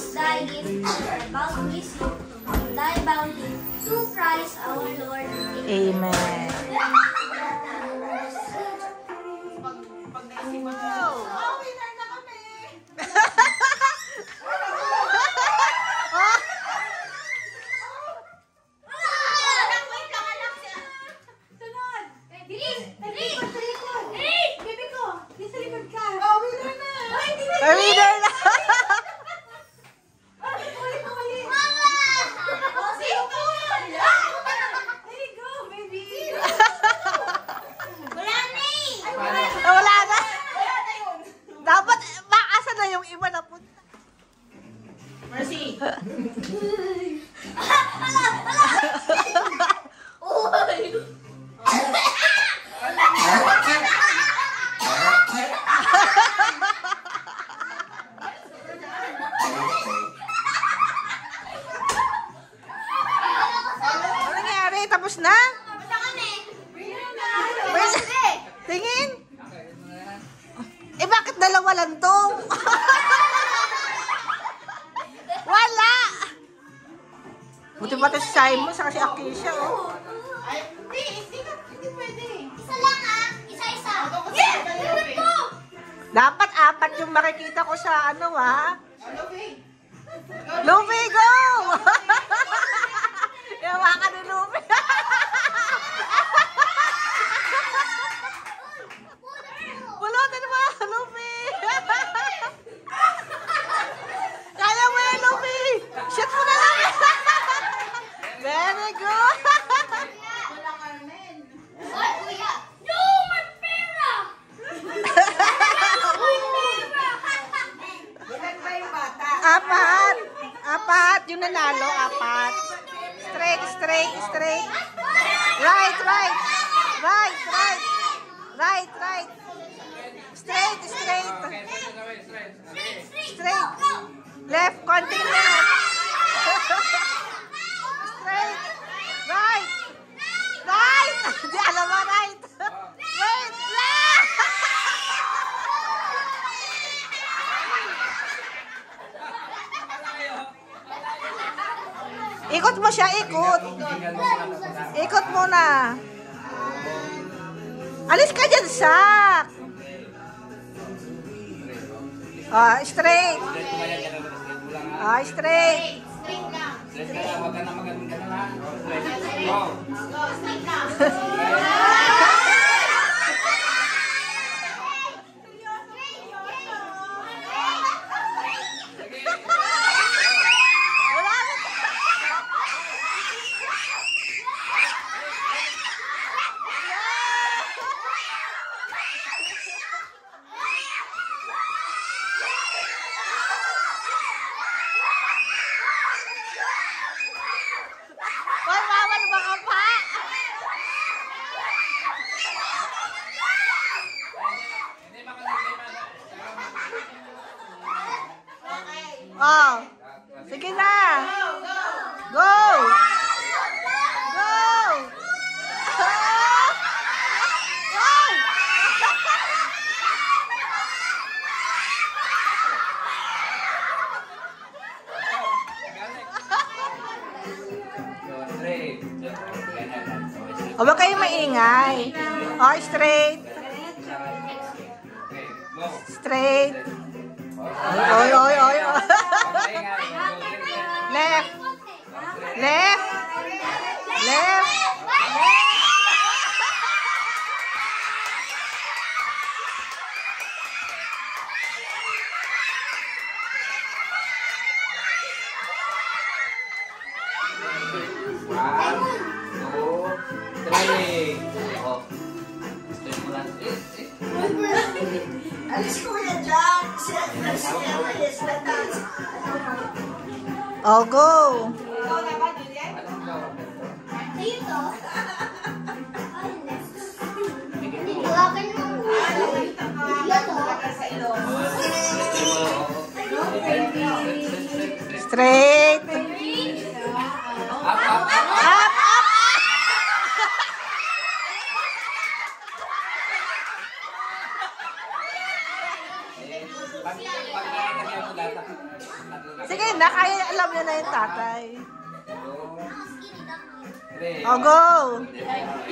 is thy gift, and bounties from thy bounty, through Christ our Lord. Amen. Pag naisipan ko, winner na kami! Winner na! Wala na! Dapat, maasa na yung iba na punta. Mercy! Ano nangyari? Tapos na? Tingin? Eh, bakit dalawa lang to? Wala! Buti ba ito si Simon sa kasi Akisha, oh. Ay, hindi pwede. Isa lang ah! Isa-isa! Dapat apat yung makikita ko sa ano, ha? Luffy! Luffy, go! Yawa ka ni Luffy. Pulutin mo, Luffy. Kaya mo yan, Luffy. Shoot mo na lang. Very good. Wala Carmen! Ay, kuya! No! May pera! May pera! Ilan ba yung bata? Apat. Apat. Yung nanalo, apat. Straight, straight, straight. Right, right. Right, right. Right, right. Straight, straight. Straight. Left, continue. Straight. Right. Right. Di alam mo, right. Wait. Ikot mo siya, ikot. Ikot mo na. Alis ka dyan, Sak. Ah, straight. Ah, straight. Wala na. Hoy, bawal mga pa. Oh. Sige na. Go. Go. Wow. O, ba kayo maingay? Oh, straight. Straight. Oy, oy, oy, oy. Left. Left. Left. Alis ko yan dyan! Siya is na dance! Oh, go. Ikaw na ba, Juliet? Dito? Hawakan mo. Nakita ka, talaga sa ilong. Straight. Up, up, up. Up, up. Pag nakita mo lahat, Sige na, kaya alam niya na yung tatay. Three. Oh, go!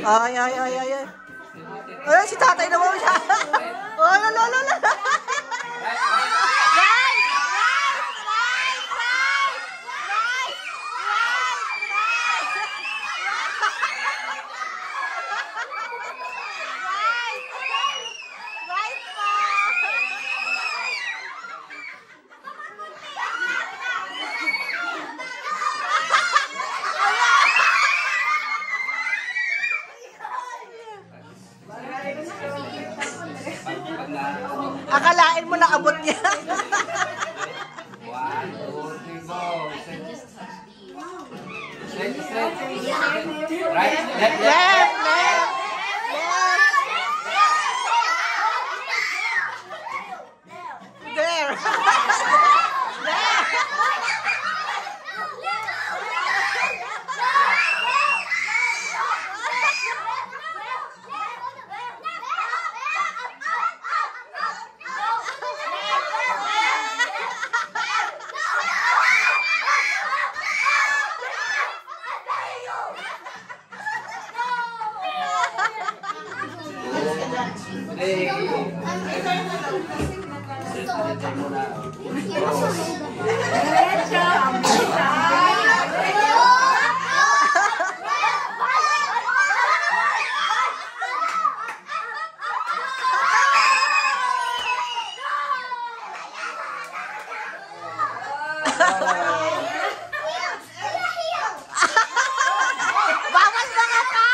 Ay, ay, ay, ay, ay. Ay, si tatay naman siya. Oh, lolo, lolo. Akalain mo na abot niya. 1, 2, 3, go. Straight, straight. Right, left, left. Left, left. There. Three. Bawal mga pa!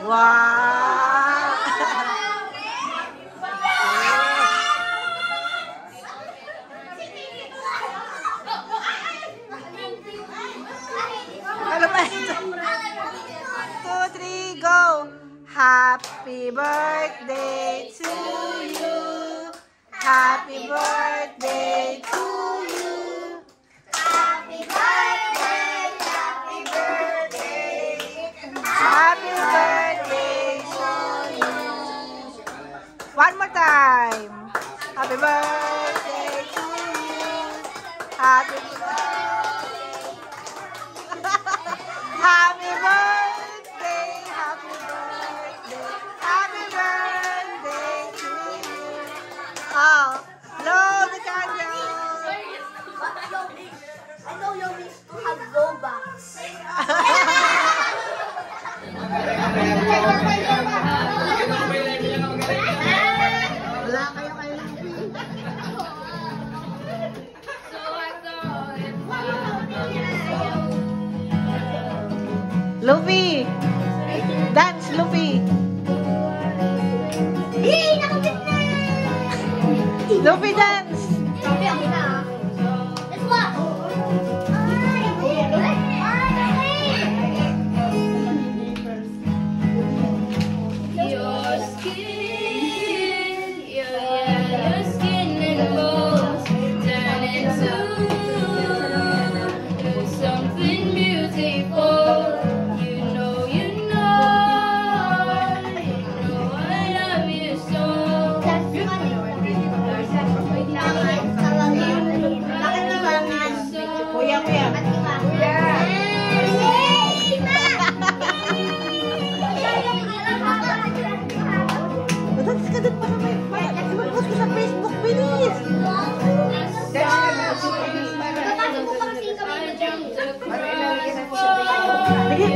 Wow! Ano ba ito? 2, 3, go! Happy birthday to you. Happy birthday to you. Happy birthday, happy birthday. Happy birthday to you. One more time. Happy birthday to you. Happy birthday. Happy birthday. Happy birthday. Happy birthday to you. Oh, blow the candle. I know you wish to have Robux. Wala kayo kayo. Luffy! Dance, Luffy! Yay! Nakabit na! Luffy, dance! Sabi ako na. Let's walk! Your skin, your skin and bones turn into something beautiful. You know I love you so. Kuya, kuya. Dance ka dun para may mag-post ko sa Facebook, bilis!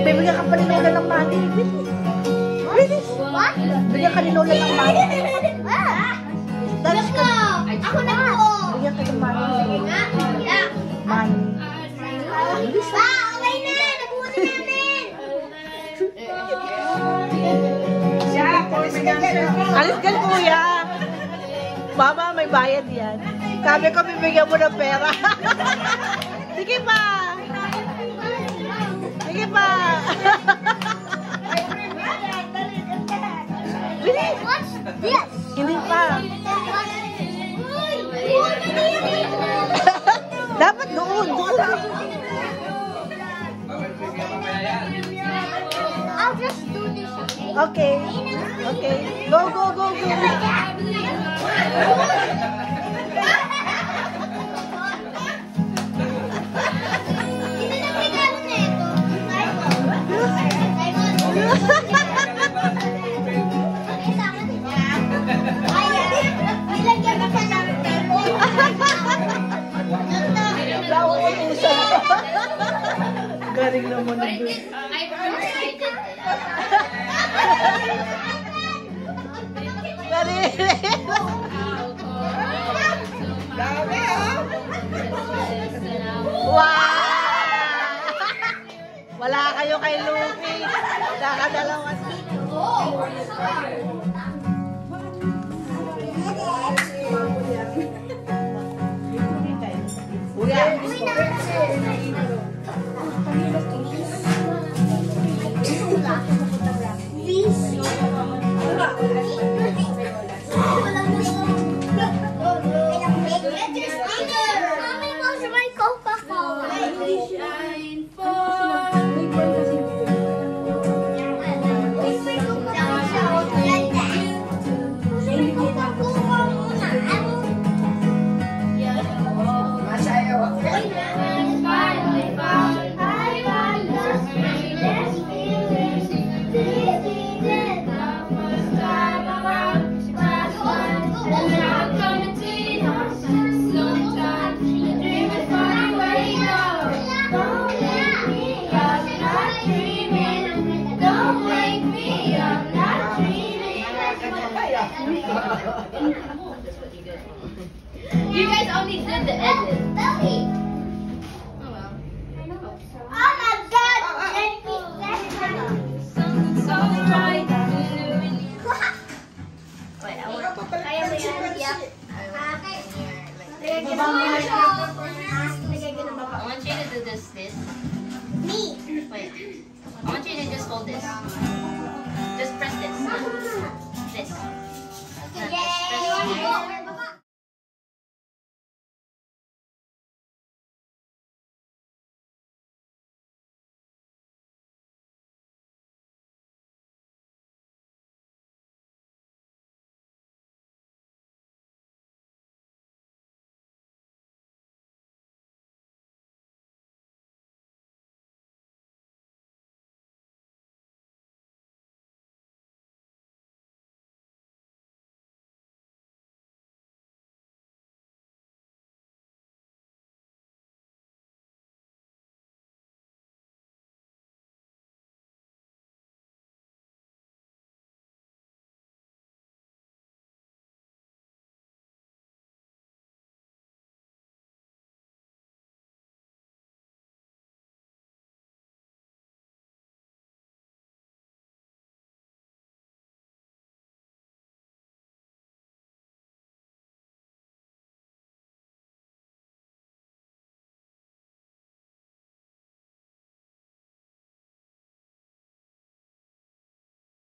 Bibigyan ka pa ni Lola ng money. Bilis! Bilis! Bigyan ka ni Lola ng money. Dance ka. Ako na po! Bigyan ka ng money. Money. Bilis! Okay na! Nabuti namin! Alis ka, kuya. Mama, may bayad yan. Sabi ko, bibigyan mo ng pera. Sige pa. Sige pa. Bilis. What's this? Hindi pa. Dapat doon. Doon. I'll just do this, okay? Okay. Okay. Go, go, go, go. Nauutusan. Galing naman But I doon. did. I did that. Galing. Wow! Wala kayo kay Luffy. Nakadalawa. Shine for Masayaw ako. finally found the first time around. Last one, and now come between us. Sometimes the dream is far away now. Don't wake me, I'm not dreaming. Don't wake me, I'm not dreaming. You guys only did the edit.